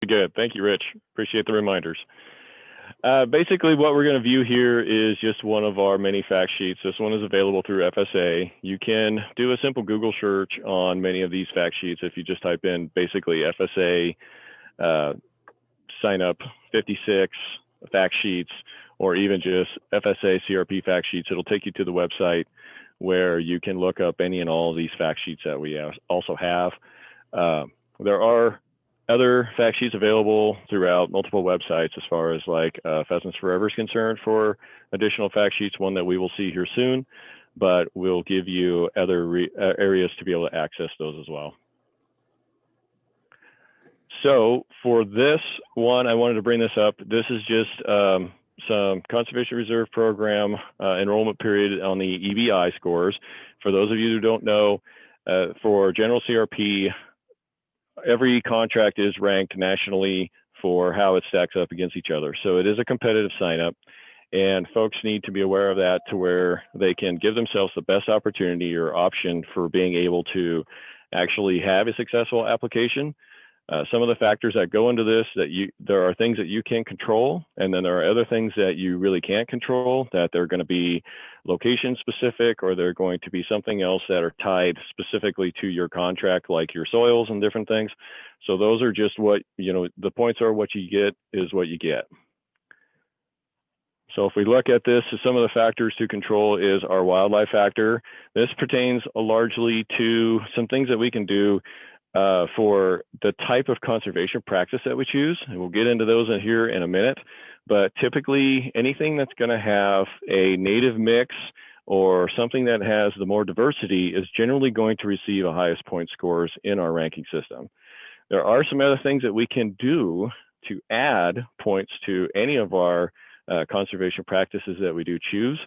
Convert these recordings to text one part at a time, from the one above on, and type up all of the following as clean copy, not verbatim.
Good. Thank you, Rich. Appreciate the reminders. Basically, what we're going to view here is just one of our many fact sheets. This one is available through FSA. You can do a simple Google search on many of these fact sheets if you just type in basically FSA sign up 56 fact sheets, or even just FSA CRP fact sheets. It'll take you to the website where you can look up any and all of these fact sheets that we also have. There are other fact sheets available throughout multiple websites as far as like Pheasants Forever is concerned for additional fact sheets, one that we will see here soon, but we'll give you other areas to be able to access those as well. So for this one, I wanted to bring this up. This is just some Conservation Reserve Program enrollment period on the EBI scores. For those of you who don't know, for general CRP, every contract is ranked nationally for how it stacks up against each other. So it is a competitive sign up, and folks need to be aware of that to where they can give themselves the best opportunity or option for being able to actually have a successful application. Some of the factors that go into this, there are things that you can control, and then there are other things that you really can't control, that they're going to be location specific, or they're going to be something else that are tied specifically to your contract, like your soils and different things. So those are just what, the points are what you get is what you get. So if we look at this, some of the factors to control is our wildlife factor. This pertains largely to some things that we can do for the type of conservation practice that we choose, and we'll get into those in here in a minute. But typically, anything that's going to have a native mix or something that has the more diversity is generally going to receive the highest point scores in our ranking system. There are some other things that we can do to add points to any of our conservation practices that we do choose.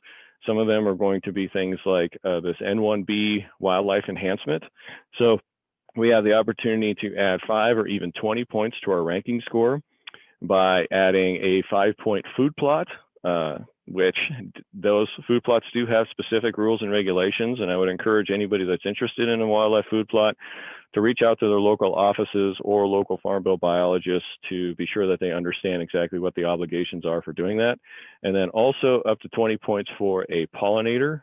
Some of them are going to be things like this N1B wildlife enhancement. So we have the opportunity to add 5 or even 20 points to our ranking score by adding a 5-point food plot, which those food plots do have specific rules and regulations. And I would encourage anybody that's interested in a wildlife food plot to reach out to their local offices or local farm bill biologists to be sure that they understand exactly what the obligations are for doing that. And then also up to 20 points for a pollinator.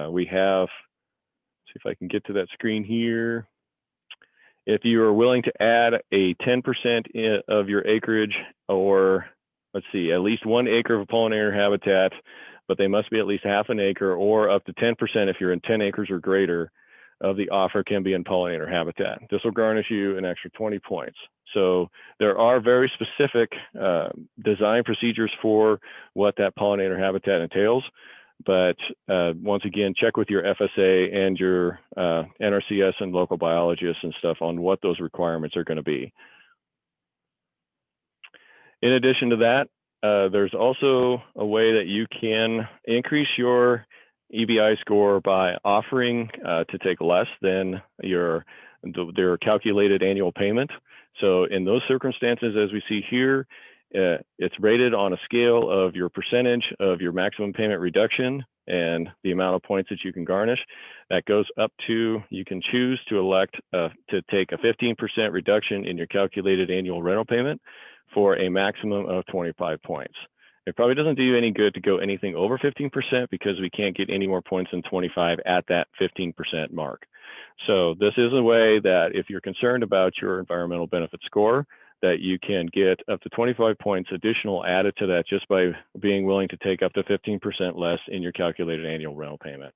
We have, let's see if I can get to that screen here. If you are willing to add a 10% of your acreage, or let's see, at least 1 acre of pollinator habitat, but they must be at least half an acre, or up to 10% if you're in 10 acres or greater of the offer can be in pollinator habitat. This will garnish you an extra 20 points. So there are very specific design procedures for what that pollinator habitat entails. But once again, check with your FSA and your NRCS and local biologists and stuff on what those requirements are going to be. In addition to that, there's also a way that you can increase your EBI score by offering to take less than their calculated annual payment. So in those circumstances, as we see here, it's rated on a scale of your percentage of your maximum payment reduction and the amount of points that you can garnish. That goes up to, you can choose to elect to take a 15% reduction in your calculated annual rental payment for a maximum of 25 points. It probably doesn't do you any good to go anything over 15% because we can't get any more points than 25 at that 15% mark. So this is a way that if you're concerned about your environmental benefit score, that you can get up to 25 points additional added to that just by being willing to take up to 15% less in your calculated annual rental payment.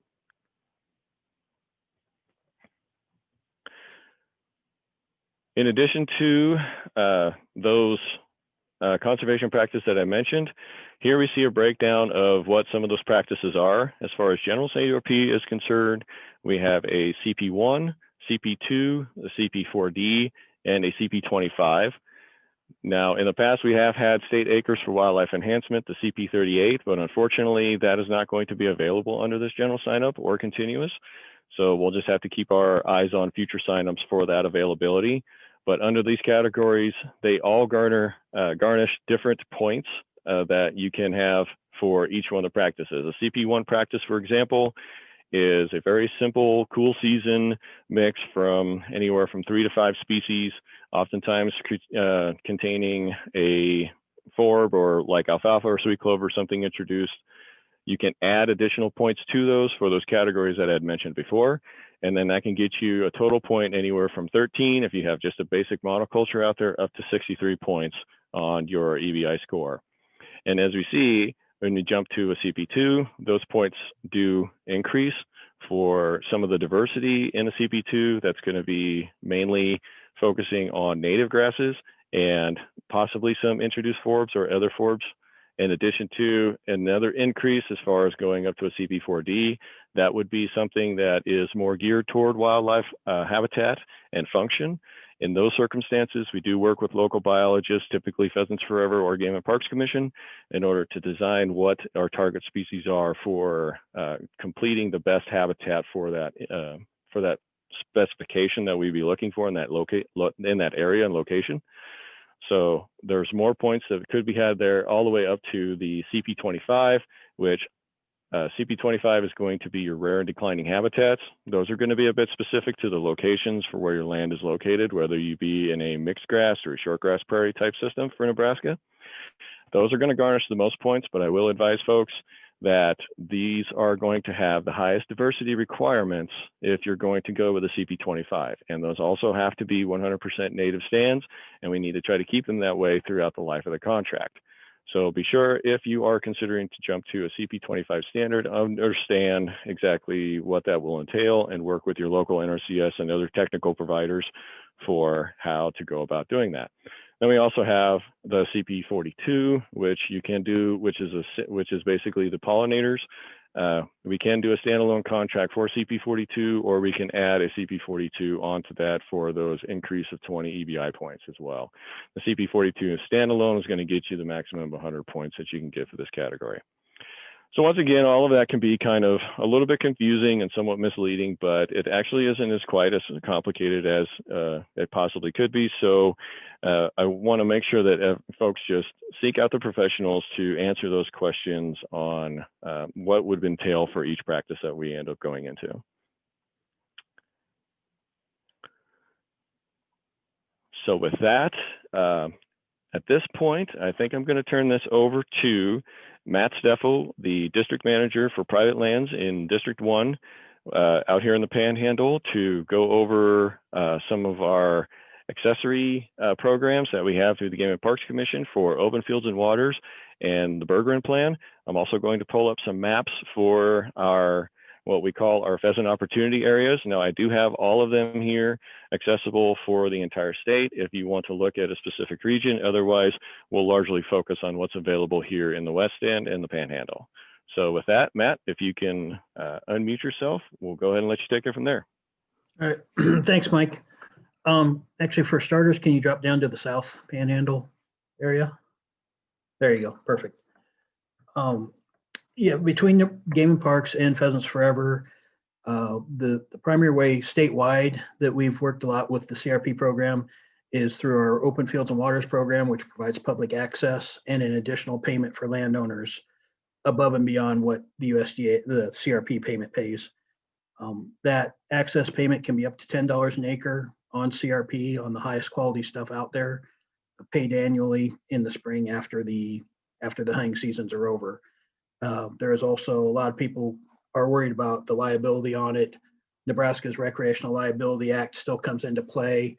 In addition to those conservation practices that I mentioned, here we see a breakdown of what some of those practices are. As far as general CRP is concerned, we have a CP1, CP2, a CP4D, and a CP25. Now, in the past, we have had state acres for wildlife enhancement, the CP38, but unfortunately, that is not going to be available under this general sign-up or continuous. So we'll just have to keep our eyes on future sign-ups for that availability. But under these categories, they all garnish different points that you can have for each one of the practices. A CP1 practice, for example, is a very simple, cool season mix from anywhere from 3 to 5 species, oftentimes containing a forb or like alfalfa or sweet clover, something introduced. You can add additional points to those for those categories that I had mentioned before. And then that can get you a total point anywhere from 13 if you have just a basic monoculture out there, up to 63 points on your EBI score. And as we see, when we jump to a CP2, those points do increase for some of the diversity in a CP2. That's going to be mainly focusing on native grasses and possibly some introduced forbs or other forbs. In addition to another increase as far as going up to a CP4D, that would be something that is more geared toward wildlife habitat and function. In those circumstances, we do work with local biologists, typically Pheasants Forever or Game and Parks Commission, in order to design what our target species are for completing the best habitat for that specification that we'd be looking for in that area and location. So there's more points that could be had there, all the way up to the CP25, which CP25 is going to be your rare and declining habitats. Those are going to be a bit specific to the locations for where your land is located, whether you be in a mixed grass or a short grass prairie type system for Nebraska. Those are going to garnish the most points, but I will advise folks that these are going to have the highest diversity requirements if you're going to go with a CP25. And those also have to be 100% native stands, and we need to try to keep them that way throughout the life of the contract. So be sure, if you are considering to jump to a CP25 standard, understand exactly what that will entail and work with your local NRCS and other technical providers for how to go about doing that. Then we also have the CP42, which you can do, which is basically the pollinators. We can do a standalone contract for CP42, or we can add a CP42 onto that for those increase of 20 EBI points as well. The CP42 standalone is going to get you the maximum of 100 points that you can get for this category. So once again, all of that can be kind of a little bit confusing and somewhat misleading, but it actually isn't as quite as complicated as it possibly could be. So I want to make sure that folks just seek out the professionals to answer those questions on what would entail for each practice that we end up going into. So with that, at this point, I think I'm going to turn this over to Matt Steffel, the district manager for private lands in District 1 out here in the Panhandle, to go over some of our accessory programs that we have through the Game and Parks Commission for open fields and waters and the Bergeron Plan. I'm also going to pull up some maps for our what we call our pheasant opportunity areas. Now, I do have all of them here accessible for the entire state if you want to look at a specific region. Otherwise, we'll largely focus on what's available here in the West End and the Panhandle. So with that, Matt, if you can unmute yourself, we'll go ahead and let you take it from there. All right, thanks, Mike. Actually, for starters, can you drop down to the South Panhandle area? There you go, perfect. Yeah, between the Game and Parks and Pheasants Forever, the primary way statewide that we've worked a lot with the CRP program is through our Open Fields and Waters program, which provides public access and an additional payment for landowners above and beyond what the USDA, the CRP payment pays. That access payment can be up to $10 an acre on CRP on the highest quality stuff out there, paid annually in the spring after the hunting seasons are over. There is also a lot of people are worried about the liability on it. Nebraska's Recreational Liability Act still comes into play.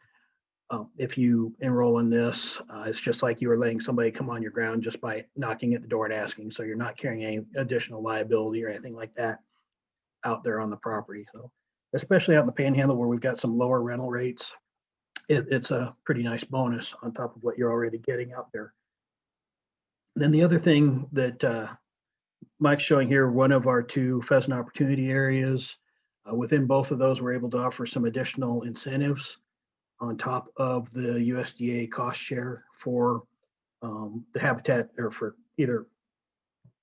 If you enroll in this, it's just like you were letting somebody come on your ground just by knocking at the door and asking. So you're not carrying any additional liability or anything like that out there on the property. So especially out in the Panhandle where we've got some lower rental rates, it's a pretty nice bonus on top of what you're already getting out there. Then the other thing that Mike's showing here, one of our 2 pheasant opportunity areas. Within both of those, we're able to offer some additional incentives on top of the USDA cost share for the habitat, or for either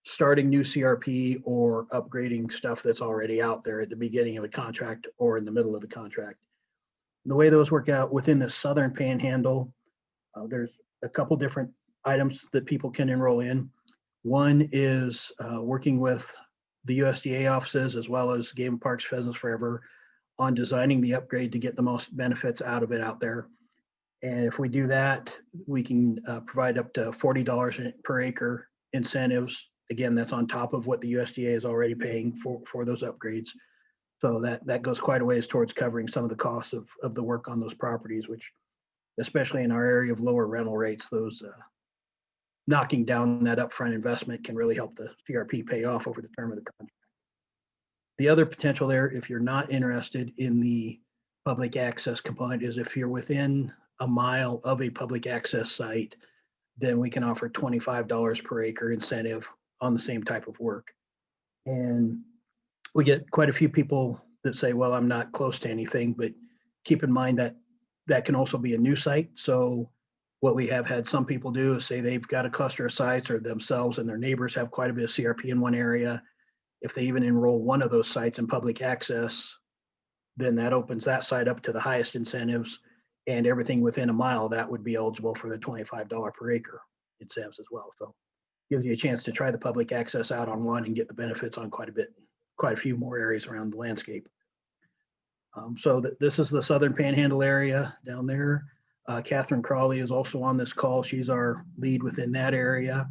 starting new CRP or upgrading stuff that's already out there at the beginning of a contract or in the middle of the contract. The way those work out within the Southern Panhandle, there's a couple different items that people can enroll in. One is working with the USDA offices as well as Game and Parks, Pheasants Forever on designing the upgrade to get the most benefits out of it out there. And if we do that, we can provide up to $40 per acre incentives. Again, that's on top of what the USDA is already paying for those upgrades. So that goes quite a ways towards covering some of the costs of the work on those properties, which, especially in our area of lower rental rates, those knocking down that upfront investment can really help the CRP pay off over the term of the contract. The other potential there, if you're not interested in the public access component, is if you're within a mile of a public access site, then we can offer $25 per acre incentive on the same type of work. And we get quite a few people that say, well, I'm not close to anything, but keep in mind that that can also be a new site. So what we have had some people do is say they've got a cluster of sites, or themselves and their neighbors have quite a bit of CRP in one area. If they even enroll one of those sites in public access, then that opens that site up to the highest incentives, and everything within a mile that would be eligible for the $25 per acre incentives as well. So gives you a chance to try the public access out on one and get the benefits on quite a few more areas around the landscape. So this is the Southern Panhandle area down there. Catherine Crawley is also on this call. She's our lead within that area.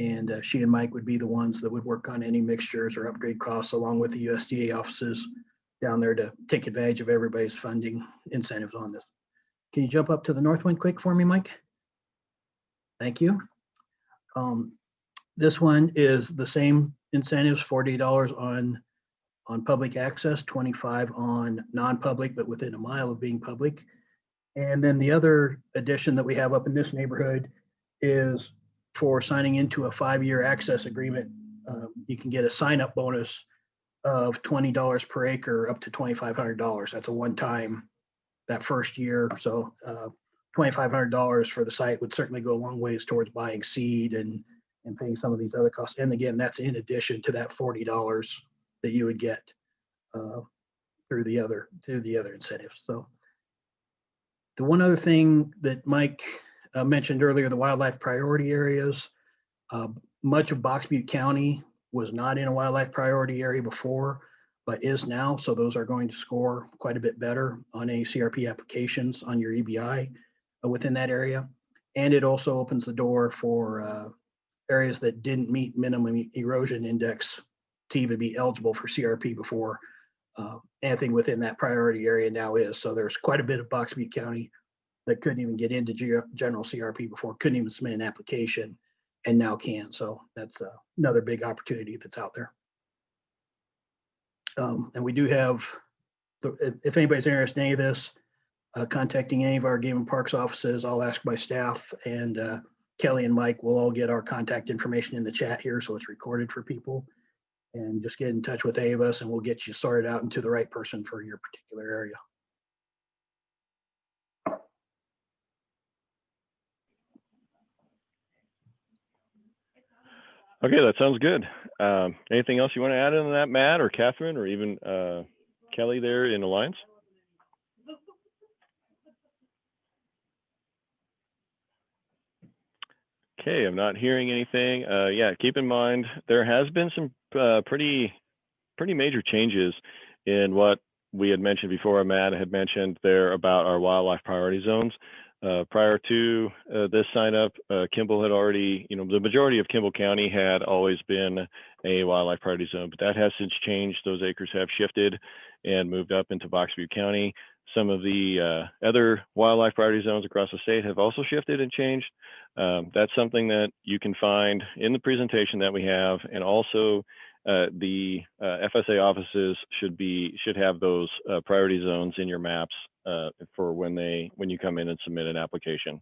And she and Mike would be the ones that would work on any mixtures or upgrade costs, along with the USDA offices down there, to take advantage of everybody's funding incentives on this. Can you jump up to the north one quick for me, Mike? Thank you. This one is the same incentives, $40 on public access, 25 on non-public, but within a mile of being public. And then the other addition that we have up in this neighborhood is for signing into a 5-year access agreement. You can get a sign-up bonus of $20 per acre up to $2,500. That's a one-time that first year. So $2,500 for the site would certainly go a long ways towards buying seed and paying some of these other costs. And again, that's in addition to that $40 that you would get through the other incentives. So the one other thing that Mike mentioned earlier, the wildlife priority areas. Much of Box Butte County was not in a wildlife priority area before, but is now. So those are going to score quite a bit better on any CRP applications on your EBI within that area. And it also opens the door for areas that didn't meet minimum erosion index to even be eligible for CRP before. Anything within that priority area now is. So there's quite a bit of Box Butte County that couldn't even get into general CRP before, couldn't even submit an application, and now can. So that's another big opportunity that's out there. And we do have, if anybody's interested in any of this, contacting any of our Game and Parks offices, I'll ask my staff, and Kelly and Mike will all get our contact information in the chat here, so it's recorded for people. And just get in touch with any of us, and we'll get you sorted out into the right person for your particular area. Okay, that sounds good. Anything else you want to add on that, Matt or Catherine or even Kelly there in Alliance? Okay, I'm not hearing anything. Yeah, keep in mind, there has been some pretty major changes in what we had mentioned before. Matt had mentioned there about our wildlife priority zones. Prior to this sign up, Kimball had already, the majority of Kimball County had always been a wildlife priority zone, but that has since changed. Those acres have shifted and moved up into Box Butte County. Some of the other wildlife priority zones across the state have also shifted and changed. That's something that you can find in the presentation that we have, and also the FSA offices should have those priority zones in your maps for when you come in and submit an application.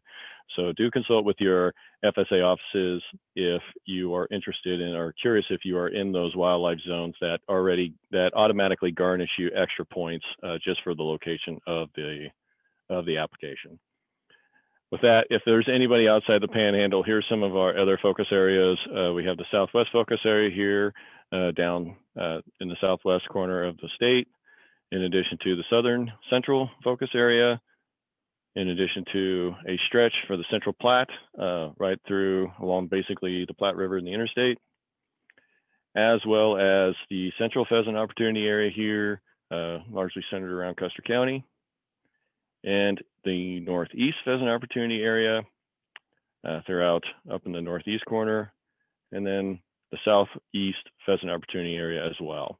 So do consult with your FSA offices if you are interested in or curious if you are in those wildlife zones that automatically garnish you extra points just for the location of the application. With that, if there's anybody outside the Panhandle, here's some of our other focus areas. We have the Southwest focus area here down in the southwest corner of the state, in addition to the Southern Central focus area, in addition to a stretch for the Central Platte right through along basically the Platte River and the interstate. as well as the central pheasant opportunity area here, largely centered around Custer County, and the northeast pheasant opportunity area throughout up in the northeast corner, and then the southeast pheasant opportunity area as well.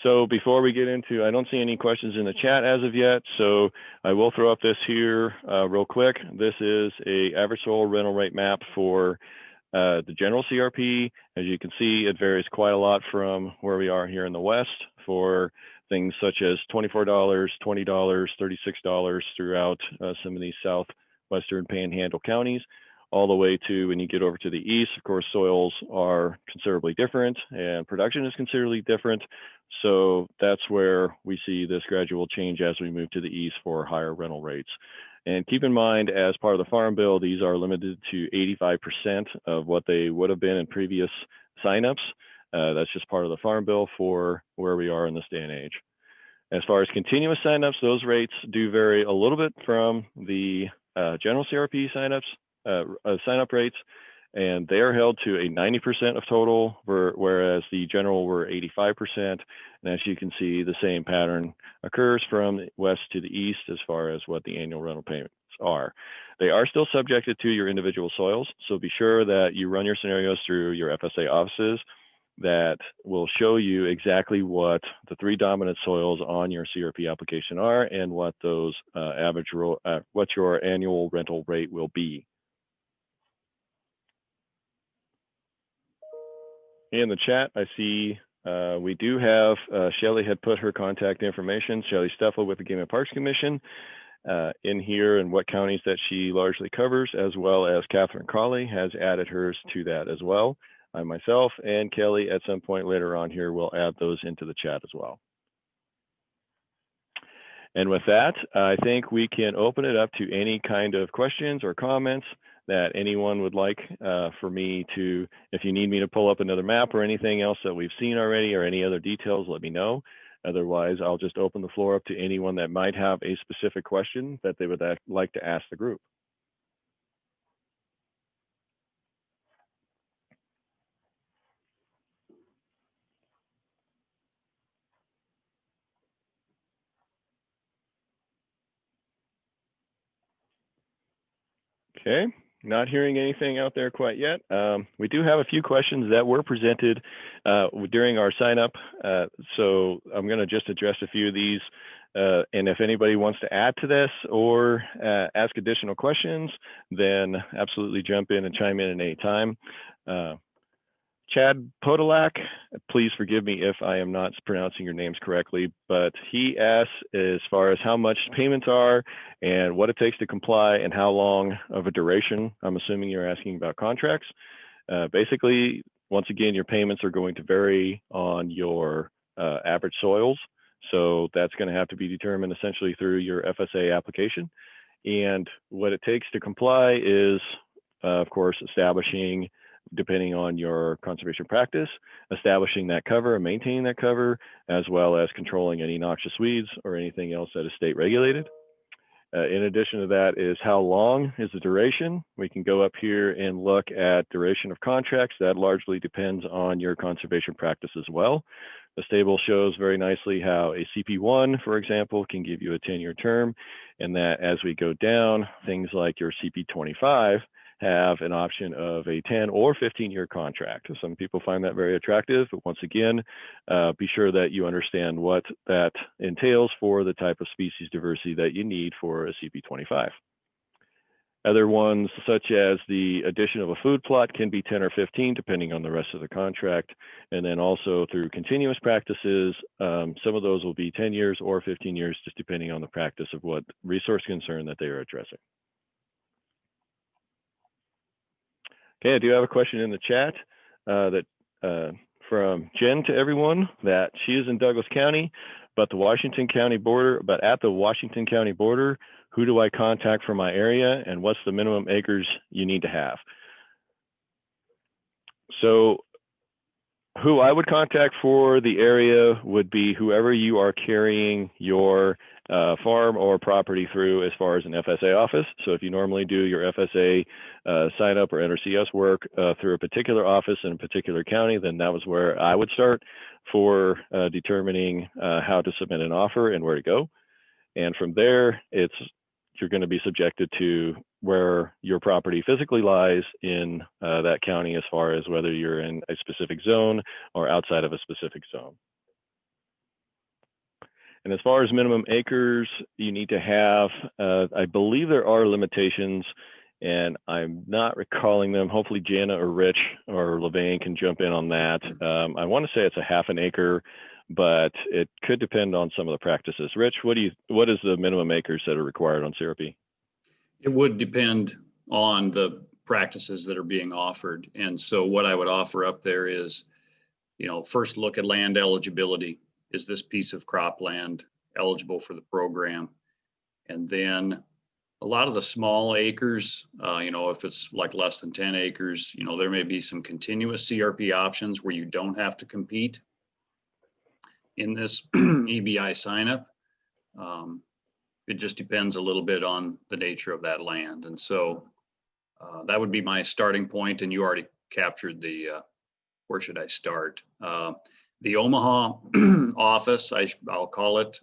So before we get into, I don't see any questions in the chat as of yet, so I will throw up this here real quick. This is a average soil rental rate map for the general CRP. As you can see, it varies quite a lot from where we are here in the West for things such as $24, $20, $36 throughout some of these southwestern Panhandle counties, all the way to when you get over to the east. Of course, soils are considerably different and production is considerably different. So that's where we see this gradual change as we move to the east for higher rental rates. And keep in mind, as part of the Farm Bill, these are limited to 85% of what they would have been in previous signups. That's just part of the Farm Bill for where we are in this day and age. As far as continuous signups, those rates do vary a little bit from the general CRP signup rates, and they are held to a 90% of total, whereas the general were 85%. And as you can see, the same pattern occurs from the west to the east as far as what the annual rental payments are. They are still subjected to your individual soils, so be sure that you run your scenarios through your FSA offices that will show you exactly what the 3 dominant soils on your CRP application are and what those what your annual rental rate will be. In the chat, I see we do have Shelley had put her contact information, Shelley Steffel with the Game and Parks Commission, in here and what counties that she largely covers, as well as Catherine Crawley has added hers to that as well. I myself and Kelly at some point later on here will add those into the chat as well. And with that, I think we can open it up to any kind of questions or comments that anyone would like for me to, if you need me to pull up another map or anything else that we've seen already or any other details, let me know. Otherwise, I'll just open the floor up to anyone that might have a specific question that they would like to ask the group. Okay, not hearing anything out there quite yet. We do have a few questions that were presented during our sign up. So I'm going to just address a few of these. And if anybody wants to add to this or ask additional questions, then absolutely jump in and chime in at any time. Chad Podolak, please forgive me if I am not pronouncing your names correctly, but he asks as far as how much payments are and what it takes to comply and how long of a duration. I'm assuming you're asking about contracts. Basically, once again, your payments are going to vary on your average soils. So that's going to have to be determined essentially through your FSA application. And what it takes to comply is, of course, establishing, depending on your conservation practice, establishing that cover and maintaining that cover, as well as controlling any noxious weeds or anything else that is state regulated. In addition to that is how long is the duration. We can go up here and look at duration of contracts. That largely depends on your conservation practice as well. This table shows very nicely how a CP1, for example, can give you a 10-year term, and that as we go down, things like your CP25 have an option of a 10 or 15-year contract. Some people find that very attractive, but once again, be sure that you understand what that entails for the type of species diversity that you need for a CP25. Other ones, such as the addition of a food plot, can be 10 or 15, depending on the rest of the contract. And then also through continuous practices, some of those will be 10 years or 15 years, just depending on the practice of what resource concern that they are addressing. Okay, I do have a question in the chat from Jen to everyone that she is in Douglas County, but at the Washington County border, who do I contact for my area and what's the minimum acres you need to have? So who I would contact for the area would be whoever you are carrying your farm or property through as far as an FSA office. So if you normally do your FSA sign up or NRCS work through a particular office in a particular county, then that was where I would start for determining how to submit an offer and where to go. And from there, you're going to be subjected to where your property physically lies in that county as far as whether you're in a specific zone or outside of a specific zone. And as far as minimum acres, you need to have, I believe there are limitations, and I'm not recalling them. Hopefully Jana or Rich or Levain can jump in on that. I want to say it's a half an acre, but it could depend on some of the practices. Rich, what is the minimum acres that are required on Syrupy? It would depend on the practices that are being offered. And so what I would offer up there is, first look at land eligibility. Is this piece of cropland eligible for the program? And then a lot of the small acres, if it's like less than 10 acres, there may be some continuous CRP options where you don't have to compete in this EBI signup. It just depends a little bit on the nature of that land. And so that would be my starting point. And you already captured where should I start? The Omaha office, I'll call it,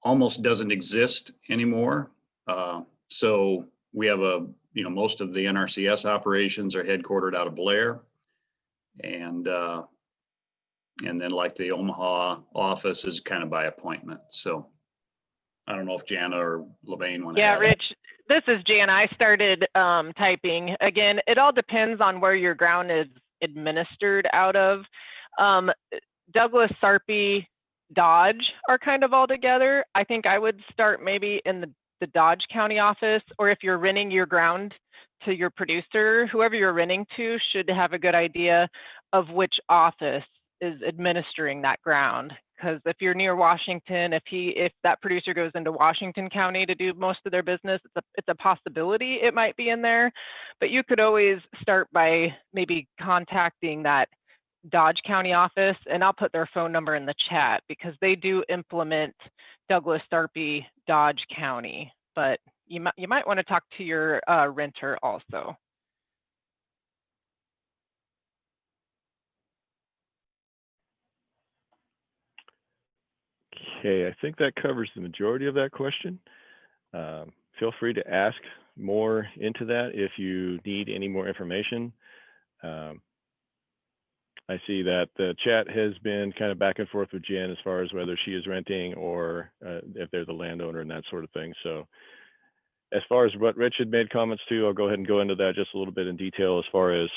almost doesn't exist anymore. So we have most of the NRCS operations are headquartered out of Blair. And then like the Omaha office is kind of by appointment. So I don't know if Jana or Levain want to add. Rich, this is Jana. I started typing. Again, it all depends on where your ground is administered out of. Douglas, Sarpy, Dodge are kind of all together. I think I would start maybe in the Dodge County office, or if you're renting your ground to your producer, whoever you're renting to should have a good idea of which office is administering that ground. Because if you're near Washington, if that producer goes into Washington County to do most of their business, it's a possibility it might be in there. But you could always start by maybe contacting that Dodge County office, and I'll put their phone number in the chat because they do implement Douglas, Sarpy, Dodge County. But you might want to talk to your renter also. Okay, I think that covers the majority of that question. Feel free to ask more into that if you need any more information. I see that the chat has been kind of back and forth with Jen as far as whether she is renting or if there's a landowner and that sort of thing. So as far as what Rich had made comments to, I'll go ahead and go into that just a little bit in detail as far as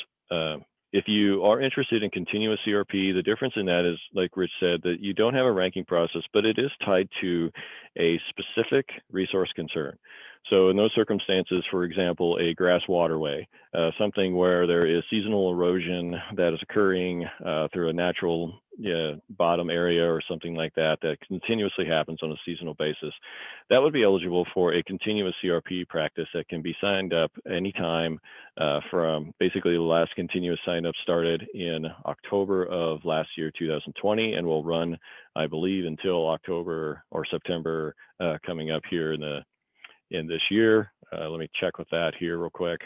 if you are interested in continuous CRP, the difference in that is, like Rich said, that you don't have a ranking process, but it is tied to a specific resource concern. So in those circumstances, for example, a grass waterway, something where there is seasonal erosion that is occurring through a natural bottom area or something like that, that continuously happens on a seasonal basis, that would be eligible for a continuous CRP practice that can be signed up anytime from basically the last continuous sign up started in October of last year, 2020, and will run, I believe, until October or September coming up here in this year. Let me check with that here real quick.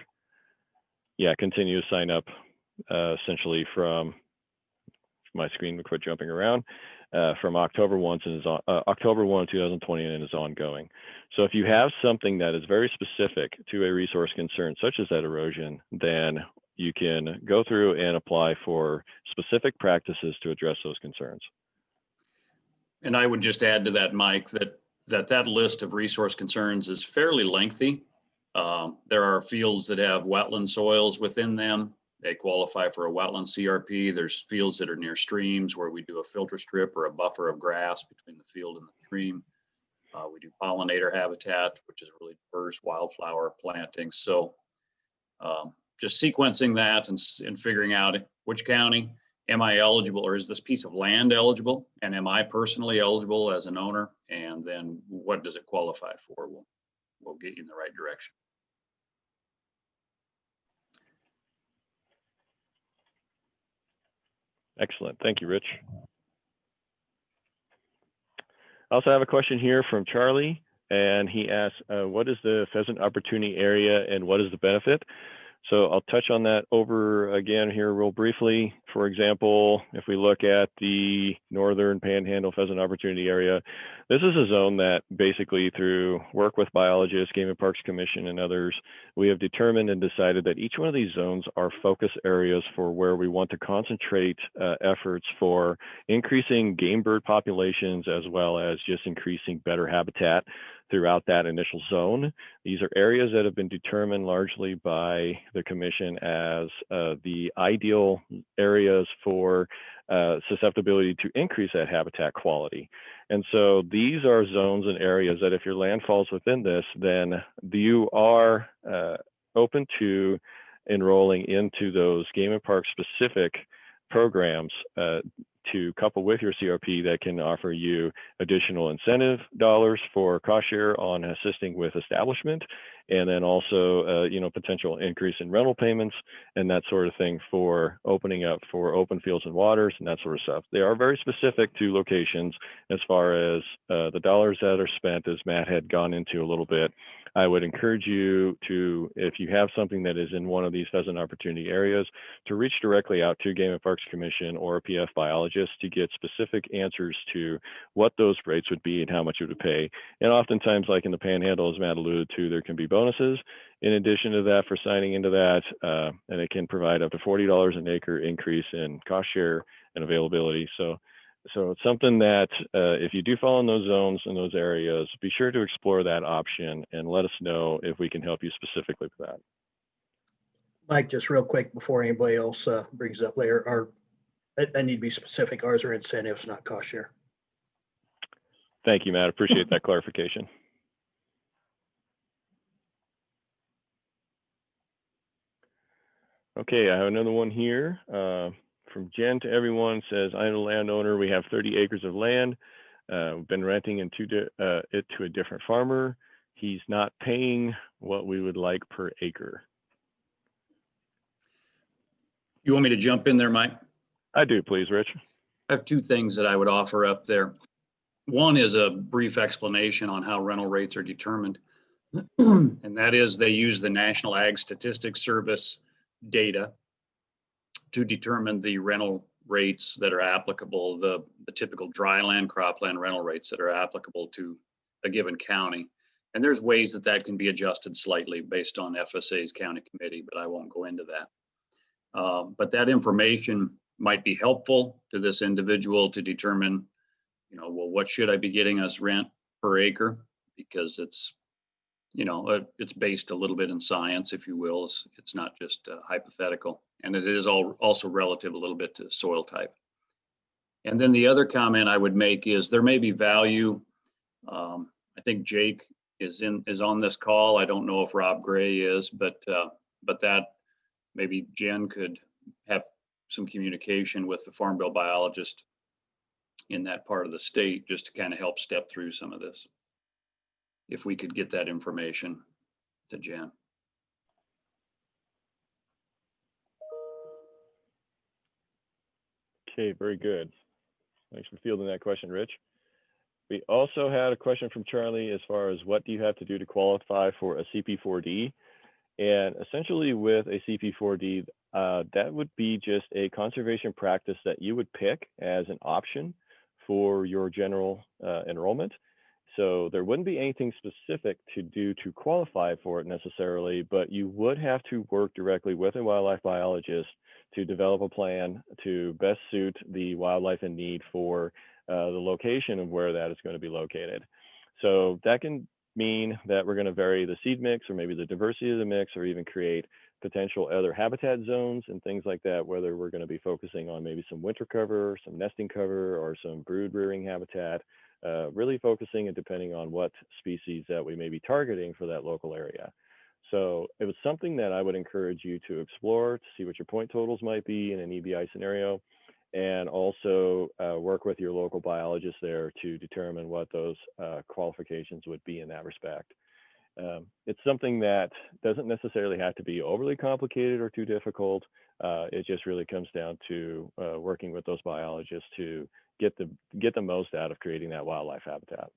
Yeah, continuous sign up essentially from my screen will quit jumping around from October 1 October 1, 2020, and is ongoing. So if you have something that is very specific to a resource concern, such as that erosion, then you can go through and apply for specific practices to address those concerns. And I would just add to that, Mike, that list of resource concerns is fairly lengthy. There are fields that have wetland soils within them. They qualify for a wetland CRP. There's fields that are near streams where we do a filter strip or a buffer of grass between the field and the stream. We do pollinator habitat, which is really diverse wildflower plantings. So just sequencing that and figuring out which county am I eligible, or is this piece of land eligible? And am I personally eligible as an owner? And then what does it qualify for? We'll get you in the right direction. Excellent. Thank you, Rich. I also have a question here from Charlie, and he asks, what is the pheasant opportunity area and what is the benefit? So I'll touch on that over again here real briefly. For example, if we look at the northern Panhandle pheasant opportunity area, this is a zone that basically through work with biologists, Game and Parks Commission and others, we have determined and decided that each one of these zones are focus areas for where we want to concentrate efforts for increasing game bird populations as well as just increasing better habitat throughout that initial zone. These are areas that have been determined largely by the commission as the ideal areas for susceptibility to increase that habitat quality. And so these are zones and areas that if your land falls within this, then you are open to enrolling into those game and park specific programs to couple with your CRP that can offer you additional incentive dollars for cost share on assisting with establishment, and then also potential increase in rental payments and that sort of thing for opening up for open fields and waters and that sort of stuff. They are very specific to locations as far as the dollars that are spent, as Matt had gone into a little bit. I would encourage you to, if you have something that is in one of these pheasant opportunity areas, to reach directly out to Game and Parks Commission or a PF biologist to get specific answers to what those rates would be and how much it would pay. And oftentimes, like in the Panhandle, as Matt alluded to, there can be bonuses in addition to that for signing into that, and it can provide up to $40 an acre increase in cost share and availability. So it's something that if you do fall in those zones and those areas, be sure to explore that option and let us know if we can help you specifically with that. Mike, just real quick before anybody else brings up later, I need to be specific. Ours are incentives, not cost share. Thank you, Matt. Appreciate that clarification. Okay, I have another one here from Jen to everyone. Says, I'm a landowner. We have 30 acres of land. We've been renting it to a different farmer. He's not paying what we would like per acre. You want me to jump in there, Mike? I do, please, Rich. I have two things that I would offer up there. One is a brief explanation on how rental rates are determined. And that is they use the National Ag Statistics Service data to determine the rental rates that are applicable, the typical dryland, cropland rental rates that are applicable to a given county. And there's ways that can be adjusted slightly based on FSA's county committee, but I won't go into that. But that information might be helpful to this individual to determine, well, what should I be getting us rent per acre? Because it's, it's based a little bit in science, if you will. It's not just hypothetical. And it is also relative a little bit to soil type. And then the other comment I would make is there may be value. I think Jake is on this call. I don't know if Rob Gray is, but that maybe Jen could have some communication with the Farm Bill biologist in that part of the state just to kind of help step through some of this. If we could get that information to Jen. Okay, very good. Thanks for fielding that question, Rich. We also had a question from Charlie as far as what do you have to do to qualify for a CP4D? And essentially with a CP4D, that would be just a conservation practice that you would pick as an option for your general enrollment. So there wouldn't be anything specific to do to qualify for it necessarily, but you would have to work directly with a wildlife biologist to develop a plan to best suit the wildlife in need for the location of where that is going to be located. So that can mean that we're going to vary the seed mix or maybe the diversity of the mix, or even create potential other habitat zones and things like that, whether we're going to be focusing on maybe some winter cover, some nesting cover, or some brood rearing habitat, really focusing and depending on what species that we may be targeting for that local area. So it was something that I would encourage you to explore to see what your point totals might be in an EBI scenario, and also work with your local biologist there to determine what those qualifications would be in that respect. It's something that doesn't necessarily have to be overly complicated or too difficult. It just really comes down to working with those biologists to get the most out of creating that wildlife habitat.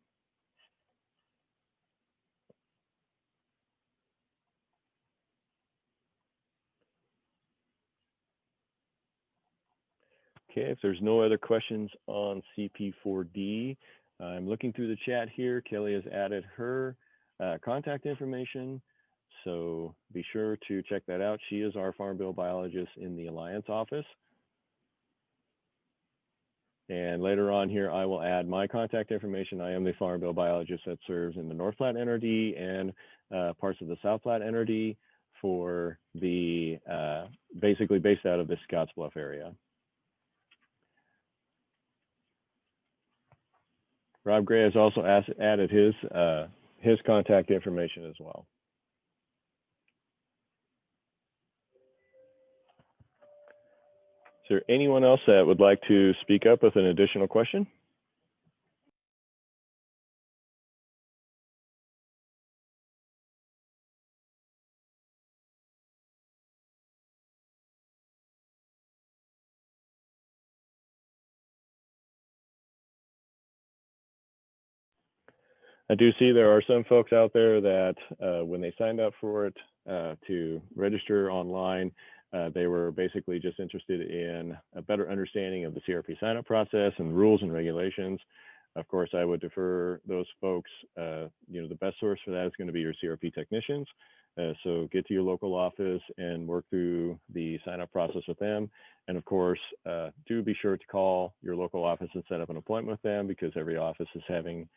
Okay, if there's no other questions on CP4D, I'm looking through the chat here. Kelly has added her contact information, so be sure to check that out. She is our Farm Bill biologist in the Alliance office. And later on here, I will add my contact information. I am the Farm Bill biologist that serves in the North Platte NRD and parts of the South Platte NRD for the, basically based out of the Scottsbluff area. Rob Gray has also added his contact information as well. Is there anyone else that would like to speak up with an additional question? I do see there are some folks out there that when they signed up for it to register online, they were basically just interested in a better understanding of the CRP sign-up process and rules and regulations. Of course, I would defer those folks, you know, the best source for that is going to be your CRP technicians. So get to your local office and work through the sign-up process with them. And of course, do be sure to call your local office and set up an appointment with them, because every office is having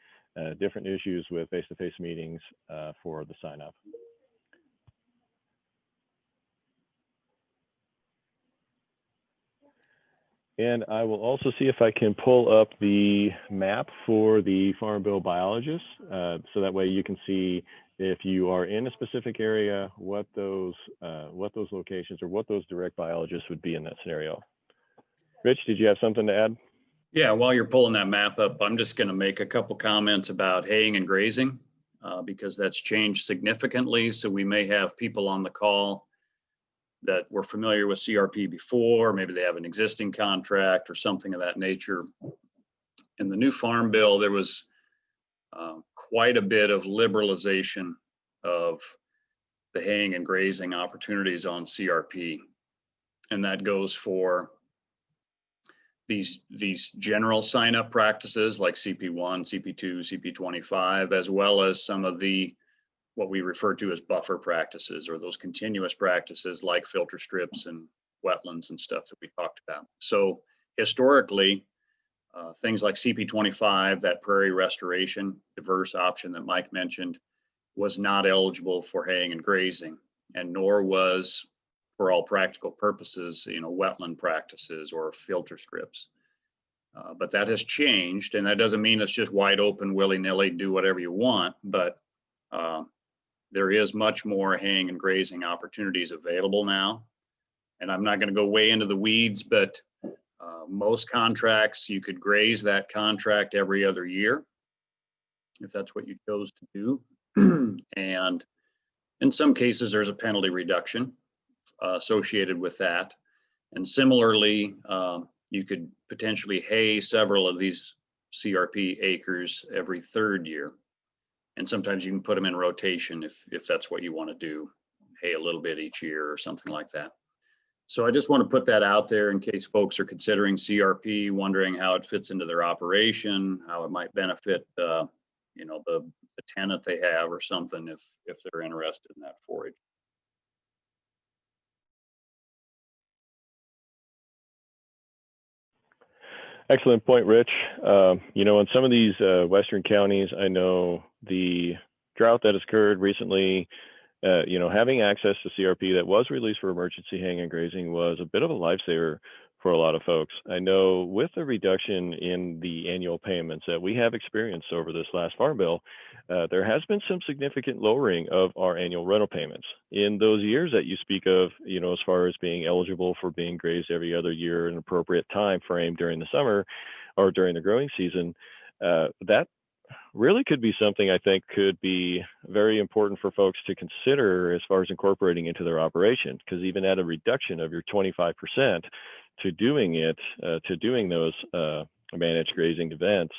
different issues with face-to-face meetings for the sign-up. And I will also see if I can pull up the map for the Farm Bill biologist, so that way you can see if you are in a specific area, what those locations or what those direct biologists would be in that scenario. Rich, did you have something to add? Yeah, while you're pulling that map up, I'm just going to make a couple comments about haying and grazing because that's changed significantly. So we may have people on the call that were familiar with CRP before, maybe they have an existing contract or something of that nature. In the new Farm Bill, there was quite a bit of liberalization of the haying and grazing opportunities on CRP. And that goes for these general sign-up practices like CP1, CP2, CP25, as well as some of the what we refer to as buffer practices, or those continuous practices like filter strips and wetlands and stuff that we talked about. So historically, things like CP25, that prairie restoration diverse option that Mike mentioned, was not eligible for haying and grazing, and nor was, for all practical purposes, you know, wetland practices or filter strips. But that has changed, and that doesn't mean it's just wide open, willy-nilly, do whatever you want, but there is much more haying and grazing opportunities available now. And I'm not going to go way into the weeds, but most contracts, you could graze that contract every other year if that's what you chose to do. And in some cases, there's a penalty reduction associated with that. And similarly, you could potentially hay several of these CRP acres every third year. And sometimes you can put them in rotation if that's what you want to do, hay a little bit each year or something like that. So I just want to put that out there in case folks are considering CRP, wondering how it fits into their operation, how it might benefit, you know, the tenant they have or something if they're interested in that forage. Excellent point, Rich. You know, in some of these western counties, I know the drought that has occurred recently, you know, having access to CRP that was released for emergency haying and grazing was a bit of a lifesaver for a lot of folks. I know with the reduction in the annual payments that we have experienced over this last Farm Bill, there has been some significant lowering of our annual rental payments. In those years that you speak of, you know, as far as being eligible for being grazed every other year in an appropriate time frame during the summer or during the growing season, that really could be something I think could be very important for folks to consider as far as incorporating into their operation, because even at a reduction of your 25% to doing it, to doing those managed grazing events.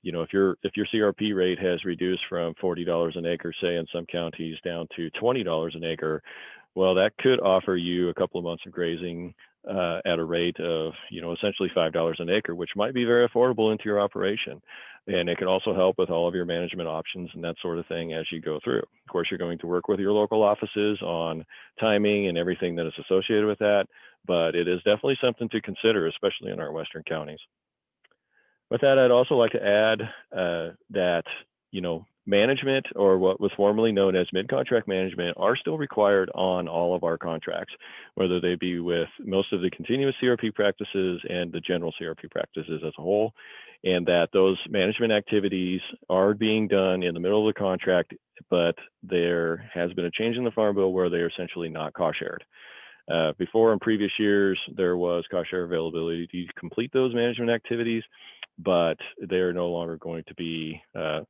You know, if your CRP rate has reduced from $40 an acre, say in some counties, down to $20 an acre, well, that could offer you a couple of months of grazing at a rate of, you know, essentially $5 an acre, which might be very affordable into your operation. And it can also help with all of your management options and that sort of thing as you go through. Of course, you're going to work with your local offices on timing and everything that is associated with that, but it is definitely something to consider, especially in our western counties. With that, I'd also like to add that, you know, management, or what was formerly known as mid-contract management, are still required on all of our contracts, whether they be with most of the continuous CRP practices and the general CRP practices as a whole, and that those management activities are being done in the middle of the contract, but there has been a change in the Farm Bill where they are essentially not cost shared. Before, in previous years, there was cost share availability to complete those management activities, but they're no longer going to be,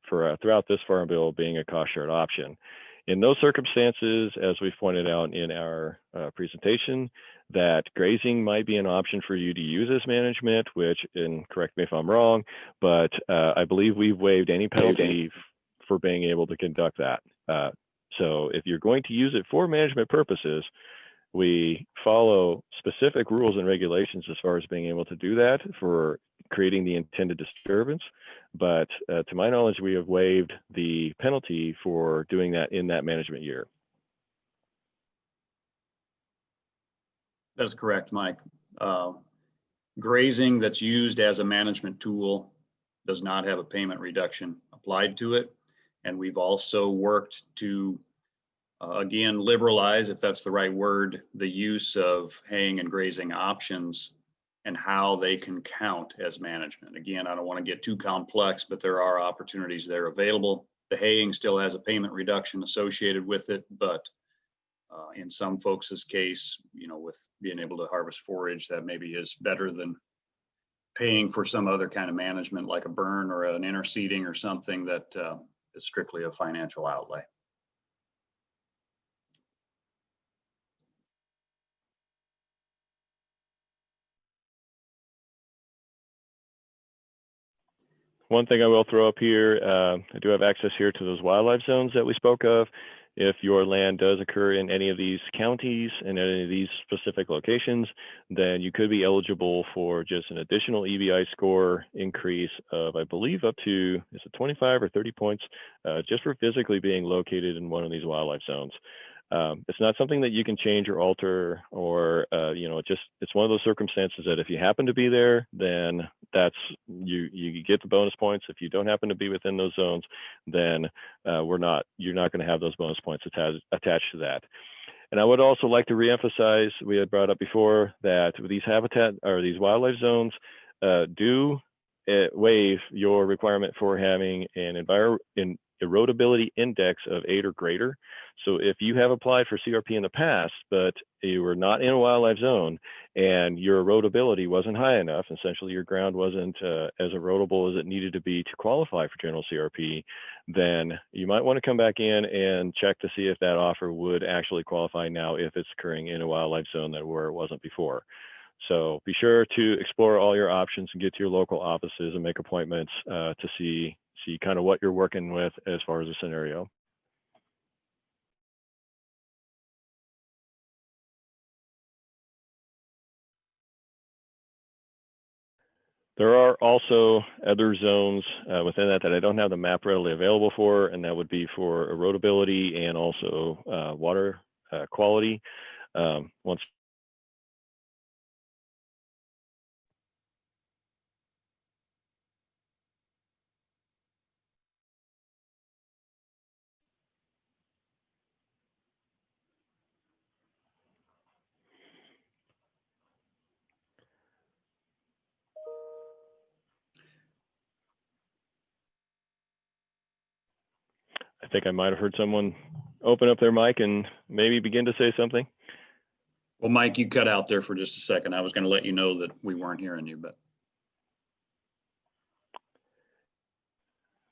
throughout this Farm Bill, being a cost shared option. In those circumstances, as we've pointed out in our presentation, that grazing might be an option for you to use as management, which, and correct me if I'm wrong, but I believe we've waived any penalty for being able to conduct that. So if you're going to use it for management purposes, we follow specific rules and regulations as far as being able to do that for creating the intended disturbance. But to my knowledge, we have waived the penalty for doing that in that management year. That's correct, Mike. Grazing that's used as a management tool does not have a payment reduction applied to it. And we've also worked to again, liberalize, if that's the right word, the use of haying and grazing options and how they can count as management. Again, I don't want to get too complex, but there are opportunities there available. The haying still has a payment reduction associated with it, but in some folks' case, you know, with being able to harvest forage, that maybe is better than paying for some other kind of management like a burn or an interseeding or something that is strictly a financial outlay. One thing I will throw up here, I do have access here to those wildlife zones that we spoke of. If your land does occur in any of these counties and any of these specific locations, then you could be eligible for just an additional EBI score increase of, I believe, up to, is it 25 or 30 points, just for physically being located in one of these wildlife zones. It's not something that you can change or alter, or you know, it's one of those circumstances that if you happen to be there, then that's you get the bonus points. If you don't happen to be within those zones, then you're not going to have those bonus points attached to that. And I would also like to reemphasize, we had brought up before that these habitat or these wildlife zones do waive your requirement for having an erodibility index of 8 or greater. So if you have applied for CRP in the past, but you were not in a wildlife zone and your erodibility wasn't high enough, essentially your ground wasn't as erodible as it needed to be to qualify for general CRP, then you might want to come back in and check to see if that offer would actually qualify now if it's occurring in a wildlife zone where it wasn't before. So be sure to explore all your options and get to your local offices and make appointments to see kind of what you're working with as far as a scenario. There are also other zones within that I don't have the map readily available for, and that would be for erodibility and also water quality. Once I think I might have heard someone open up their mic and maybe begin to say something. Well, Mike, you cut out there for just a second. I was going to let you know that we weren't hearing you, but.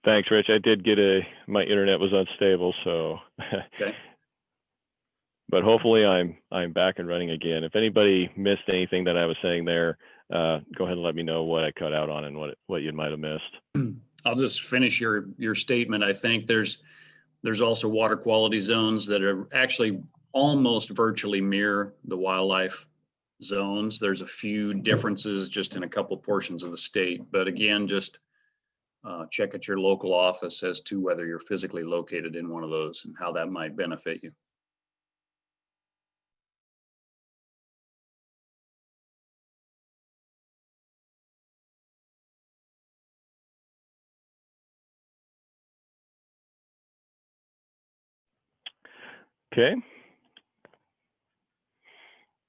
Thanks, Rich. I did get my internet was unstable, so. Okay. But hopefully I'm back and running again. If anybody missed anything that I was saying there, go ahead and let me know what I cut out on and what you might have missed. I'll just finish your statement. I think there's also water quality zones that are actually almost virtually mirror the wildlife zones. There's a few differences just in a couple portions of the state, but again, just check at your local office as to whether you're physically located in one of those and how that might benefit you. Okay.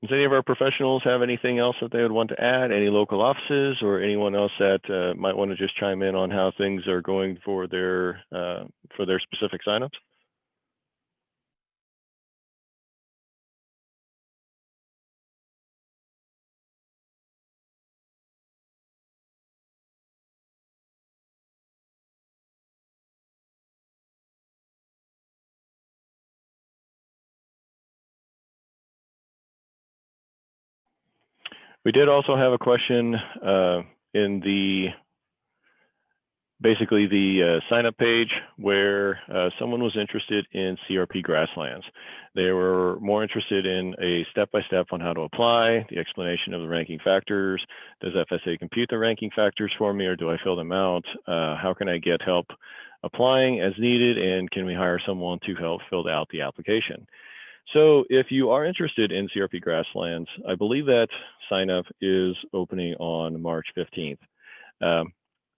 Does any of our professionals have anything else that they would want to add? Any local offices or anyone else that might want to just chime in on how things are going for their specific signups? We did also have a question in the basically the sign-up page where someone was interested in CRP grasslands. They were more interested in a step-by-step on how to apply, the explanation of the ranking factors. Does FSA compute the ranking factors for me, or do I fill them out? How can I get help applying as needed, and can we hire someone to help fill out the application? So if you are interested in CRP grasslands, I believe that sign up is opening on March 15th.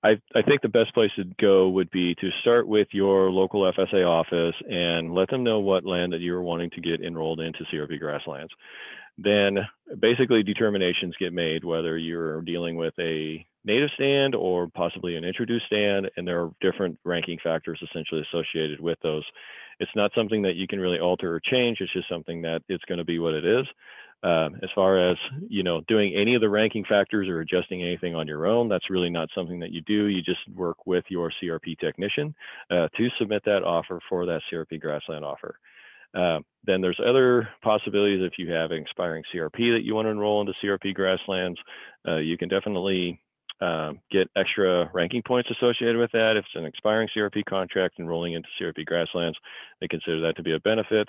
I think the best place to go would be to start with your local FSA office and let them know what land that you're wanting to get enrolled into CRP grasslands. Then basically determinations get made whether you're dealing with a native stand or possibly an introduced stand, and there are different ranking factors essentially associated with those. It's not something that you can really alter or change. It's just something that it's going to be what it is. As far as, you know, doing any of the ranking factors or adjusting anything on your own, that's really not something that you do. You just work with your CRP technician to submit that offer for that CRP grassland offer. Then there's other possibilities. If you have an expiring CRP that you want to enroll into CRP grasslands, you can definitely get extra ranking points associated with that. If it's an expiring CRP contract enrolling into CRP grasslands, they consider that to be a benefit.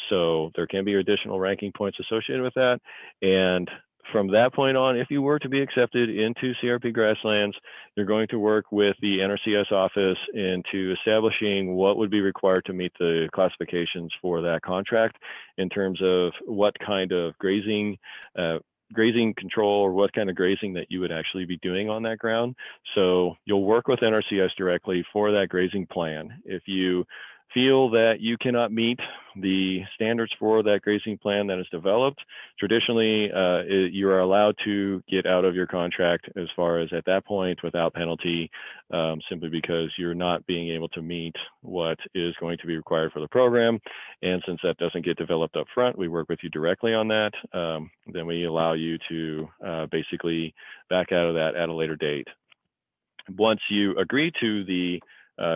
So there can be additional ranking points associated with that. And from that point on, if you were to be accepted into CRP grasslands, you're going to work with the NRCS office into establishing what would be required to meet the classifications for that contract in terms of what kind of grazing control or what kind of grazing that you would actually be doing on that ground. So you'll work with NRCS directly for that grazing plan. If you feel that you cannot meet the standards for that grazing plan that is developed, traditionally you are allowed to get out of your contract as far as at that point without penalty, simply because you're not being able to meet what is going to be required for the program. And since that doesn't get developed up front, we work with you directly on that. Then we allow you to basically back out of that at a later date. Once you agree to the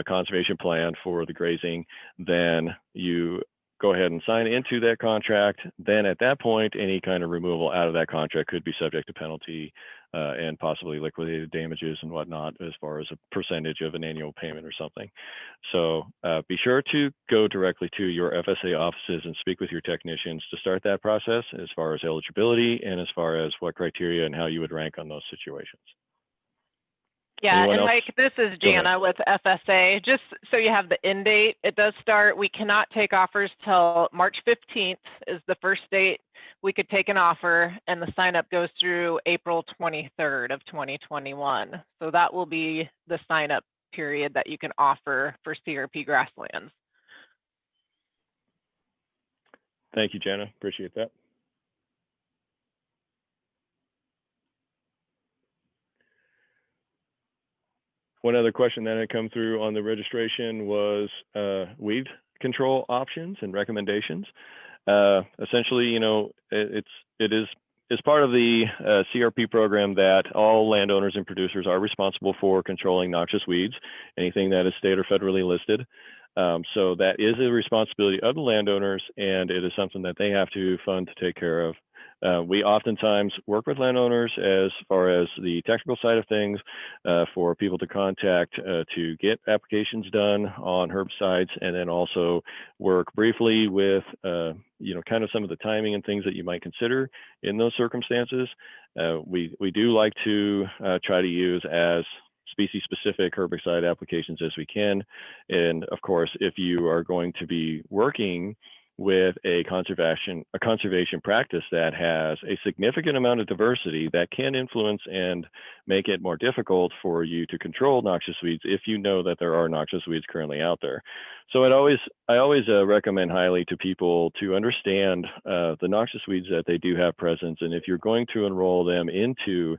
conservation plan for the grazing, then you go ahead and sign into that contract. Then at that point, any kind of removal out of that contract could be subject to penalty and possibly liquidated damages and whatnot, as far as a percentage of an annual payment or something. So be sure to go directly to your FSA offices and speak with your technicians to start that process as far as eligibility and as far as what criteria and how you would rank on those situations. Yeah, Anyone and else? Mike, this is Jana with FSA. Just so you have the end date, it does start. We cannot take offers till March 15th is the first date we could take an offer, and the sign up goes through April 23rd of 2021. So that will be the sign up period that you can offer for CRP grasslands. Thank you, Jana. Appreciate that. One other question that had come through on the registration was weed control options and recommendations. Essentially, you know, it is part of the CRP program that all landowners and producers are responsible for controlling noxious weeds, anything that is state or federally listed. So that is a responsibility of the landowners, and it is something that they have to fund to take care of. We oftentimes work with landowners as far as the technical side of things for people to contact to get applications done on herbicides, and then also work briefly with kind of some of the timing and things that you might consider in those circumstances. We do like to try to use as species specific herbicide applications as we can. And of course, if you are going to be working with a conservation practice that has a significant amount of diversity, that can influence and make it more difficult for you to control noxious weeds if you know that there are noxious weeds currently out there. So I always recommend highly to people to understand the noxious weeds that they do have presence, and if you're going to enroll them into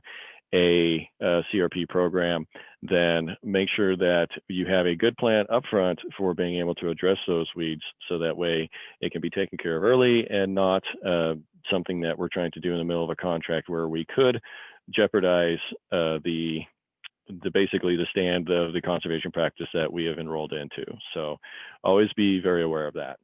a CRP program, then make sure that you have a good plan up front for being able to address those weeds, so that way it can be taken care of early and not something that we're trying to do in the middle of a contract where we could jeopardize basically the stand of the conservation practice that we have enrolled into. So always be very aware of that.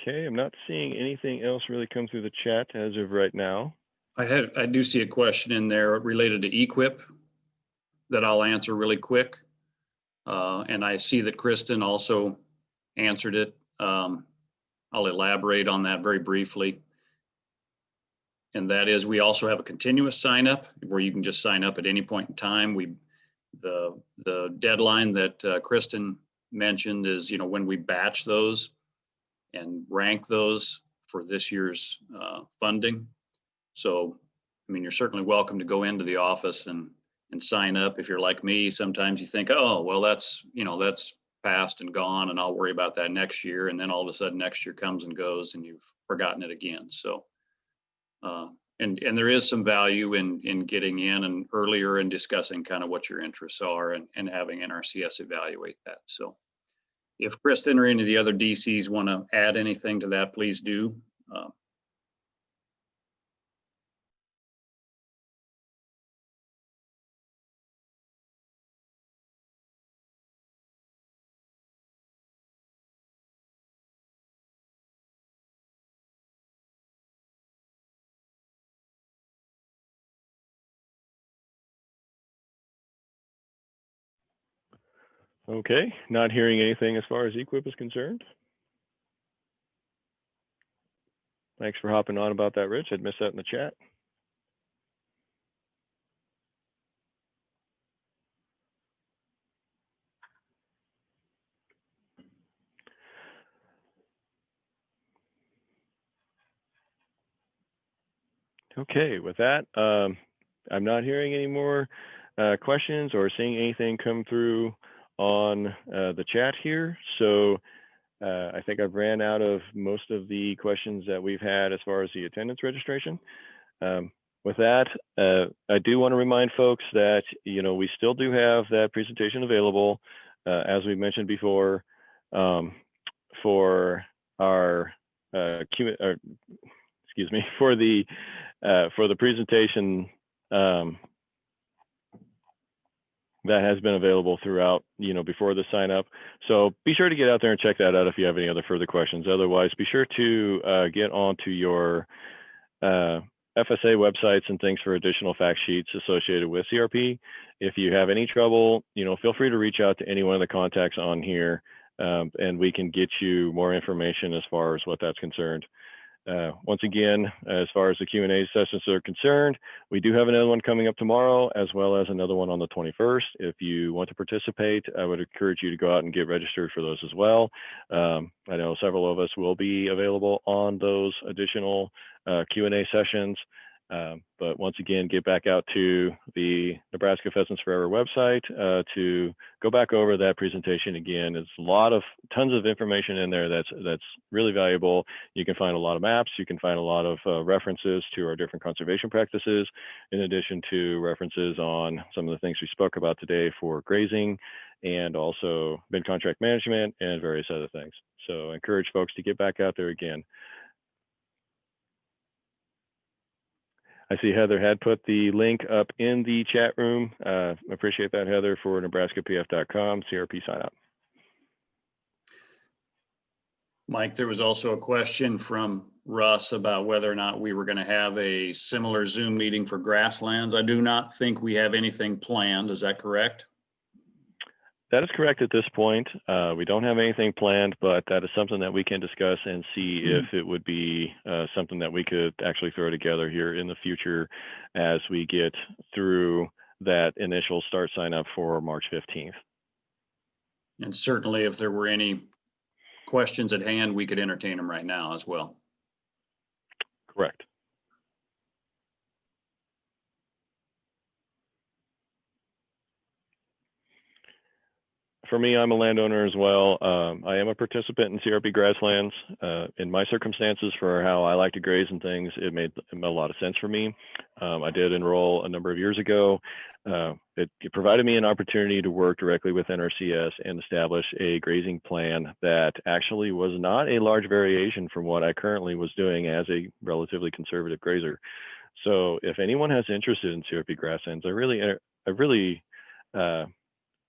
Okay, I'm not seeing anything else really come through the chat as of right now. I do see a question in there related to equip that I'll answer really quick. And I see that Kristen also answered it. I'll elaborate on that very briefly. And that is, we also have a continuous sign up where you can just sign up at any point in time. The deadline that Kristen mentioned is, when we batch those and rank those for this year's funding. So, you're certainly welcome to go into the office and sign up. If you're like me, sometimes you think, oh, well, that's past and gone, and I'll worry about that next year. And then all of a sudden next year comes and goes and you've forgotten it again. So, and there is some value in getting in and earlier and discussing kind of what your interests are and having NRCS evaluate that. So if Kristen or any of the other DCs want to add anything to that, please do. Okay, not hearing anything as far as equip is concerned. Thanks for hopping on about that, Rich. I'd missed that in the chat. Okay, with that, I'm not hearing any more questions or seeing anything come through on the chat here. So I think I've ran out of most of the questions that we've had as far as the attendance registration. With that, I do want to remind folks that, we still do have that presentation available, as we mentioned before, for our for the presentation that has been available throughout, before the sign up. So be sure to get out there and check that out if you have any other further questions. Otherwise, be sure to get onto your FSA websites and things for additional fact sheets associated with CRP. If you have any trouble, feel free to reach out to any one of the contacts on here, and we can get you more information as far as what that's concerned. Once again, as far as the Q&A sessions are concerned, we do have another one coming up tomorrow, as well as another one on the 21st. If you want to participate, I would encourage you to go out and get registered for those as well. I know several of us will be available on those additional Q&A sessions. But once again, get back out to the Nebraska Pheasants Forever website to go back over that presentation again. It's tons of information in there that's really valuable. You can find a lot of maps. You can find a lot of references to our different conservation practices, in addition to references on some of the things we spoke about today for grazing, and also mid-contract management and various other things. So I encourage folks to get back out there again. I see Heather had put the link up in the chat room. Appreciate that, Heather, for nebraskapf.com, CRP sign up. Mike, there was also a question from Russ about whether or not we were going to have a similar Zoom meeting for grasslands. I do not think we have anything planned. Is that correct? That is correct at this point. We don't have anything planned, but that is something that we can discuss and see if it would be something that we could actually throw together here in the future as we get through that initial start sign up for March 15th. And certainly if there were any questions at hand, we could entertain them right now as well. Correct. For me, I'm a landowner as well. I am a participant in CRP grasslands. In my circumstances for how I like to graze and things, it made a lot of sense for me. I did enroll a number of years ago. It provided me an opportunity to work directly with NRCS and establish a grazing plan that actually was not a large variation from what I currently was doing as a relatively conservative grazer. So if anyone has interest in CRP grasslands, I really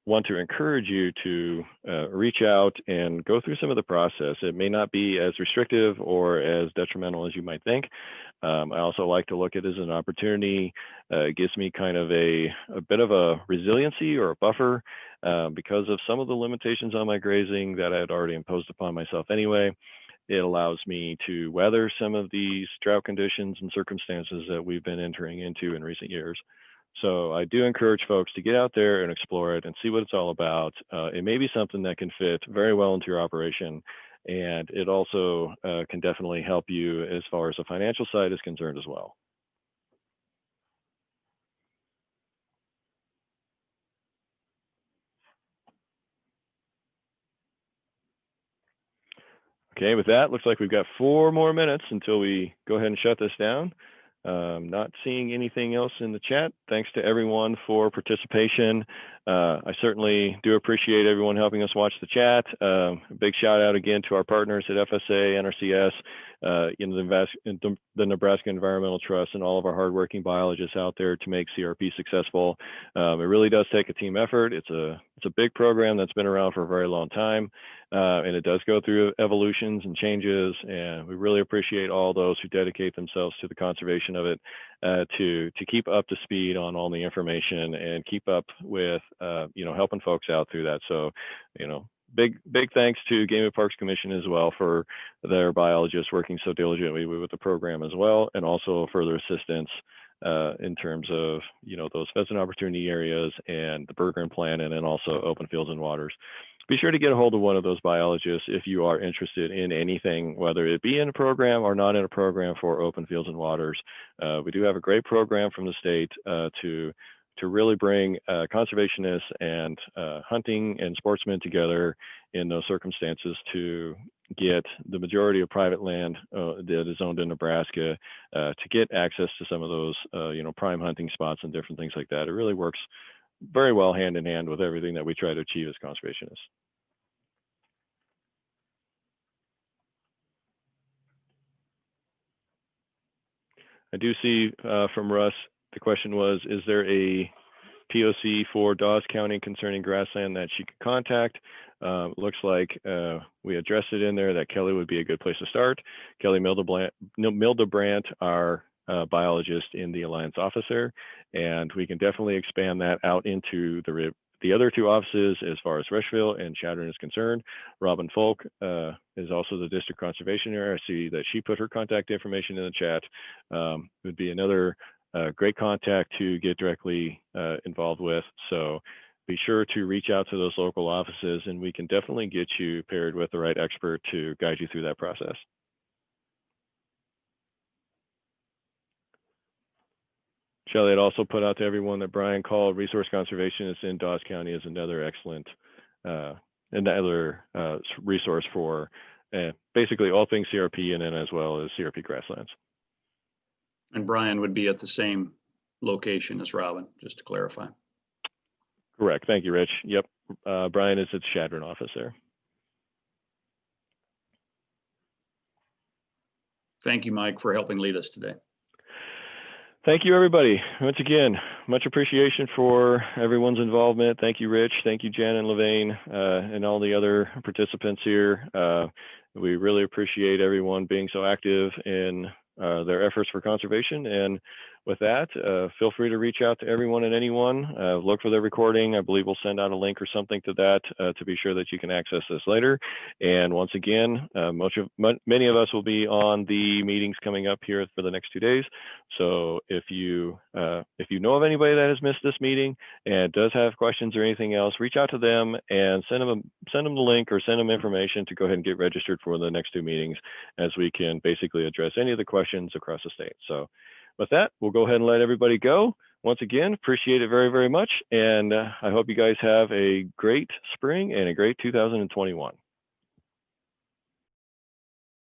want to encourage you to reach out and go through some of the process. It may not be as restrictive or as detrimental as you might think. I also like to look at it as an opportunity. It gives me kind of a bit of a resiliency or a buffer because of some of the limitations on my grazing that I had already imposed upon myself anyway. It allows me to weather some of these drought conditions and circumstances that we've been entering into in recent years. So I do encourage folks to get out there and explore it and see what it's all about. It may be something that can fit very well into your operation, and it also can definitely help you as far as the financial side is concerned as well. Okay, with that, looks like we've got 4 more minutes until we go ahead and shut this down. Not seeing anything else in the chat. Thanks to everyone for participation. I certainly do appreciate everyone helping us watch the chat. A big shout out again to our partners at FSA, NRCS, the Nebraska Environmental Trust, and all of our hardworking biologists out there to make CRP successful. It really does take a team effort. It's a big program that's been around for a very long time, and it does go through evolutions and changes. And we really appreciate all those who dedicate themselves to the conservation of it, to keep up to speed on all the information and keep up with helping folks out through that. So, big thanks to Game and Parks Commission as well for their biologists working so diligently with the program as well, and also further assistance in terms of those pheasant opportunity areas and the program plan, and then also open fields and waters. Be sure to get a hold of one of those biologists if you are interested in anything, whether it be in a program or not in a program for open fields and waters. We do have a great program from the state to really bring conservationists and hunting and sportsmen together in those circumstances to get the majority of private land that is owned in Nebraska to get access to some of those prime hunting spots and different things like that. It really works very well hand in hand with everything that we try to achieve as conservationists. I do see from Russ, the question was, is there a POC for Dawes County concerning grassland that she could contact? Looks like we addressed it in there that Kelly would be a good place to start. Kelly Mildebrandt, our biologist in the Alliance office there, and we can definitely expand that out into the other 2 offices as far as Rushville and Chadron is concerned. Robin Folk is also the district conservation area. I see that she put her contact information in the chat. Would be another great contact to get directly involved with. So be sure to reach out to those local offices, and we can definitely get you paired with the right expert to guide you through that process. Shelley had also put out to everyone that Brian called resource conservationists in Dawes County is another excellent resource for basically all things CRP, and then as well as CRP grasslands. And Brian would be at the same location as Robin, just to clarify. Correct. Thank you, Rich. Yep. Brian is at the Chadron office there. Thank you, Mike, for helping lead us today. Thank you, everybody. Once again, much appreciation for everyone's involvement. Thank you, Rich. Thank you, Jen and Levain, and all the other participants here. We really appreciate everyone being so active in their efforts for conservation. And with that, feel free to reach out to everyone and anyone. Look for the recording. I believe we'll send out a link or something to that to be sure that you can access this later. And once again, many of us will be on the meetings coming up here for the next 2 days. So if you know of anybody that has missed this meeting and does have questions or anything else, reach out to them and send them the link or send them information to go ahead and get registered for the next 2 meetings, as we can basically address any of the questions across the state. So with that, we'll go ahead and let everybody go. Once again, appreciate it very, very much. And I hope you guys have a great spring and a great 2021.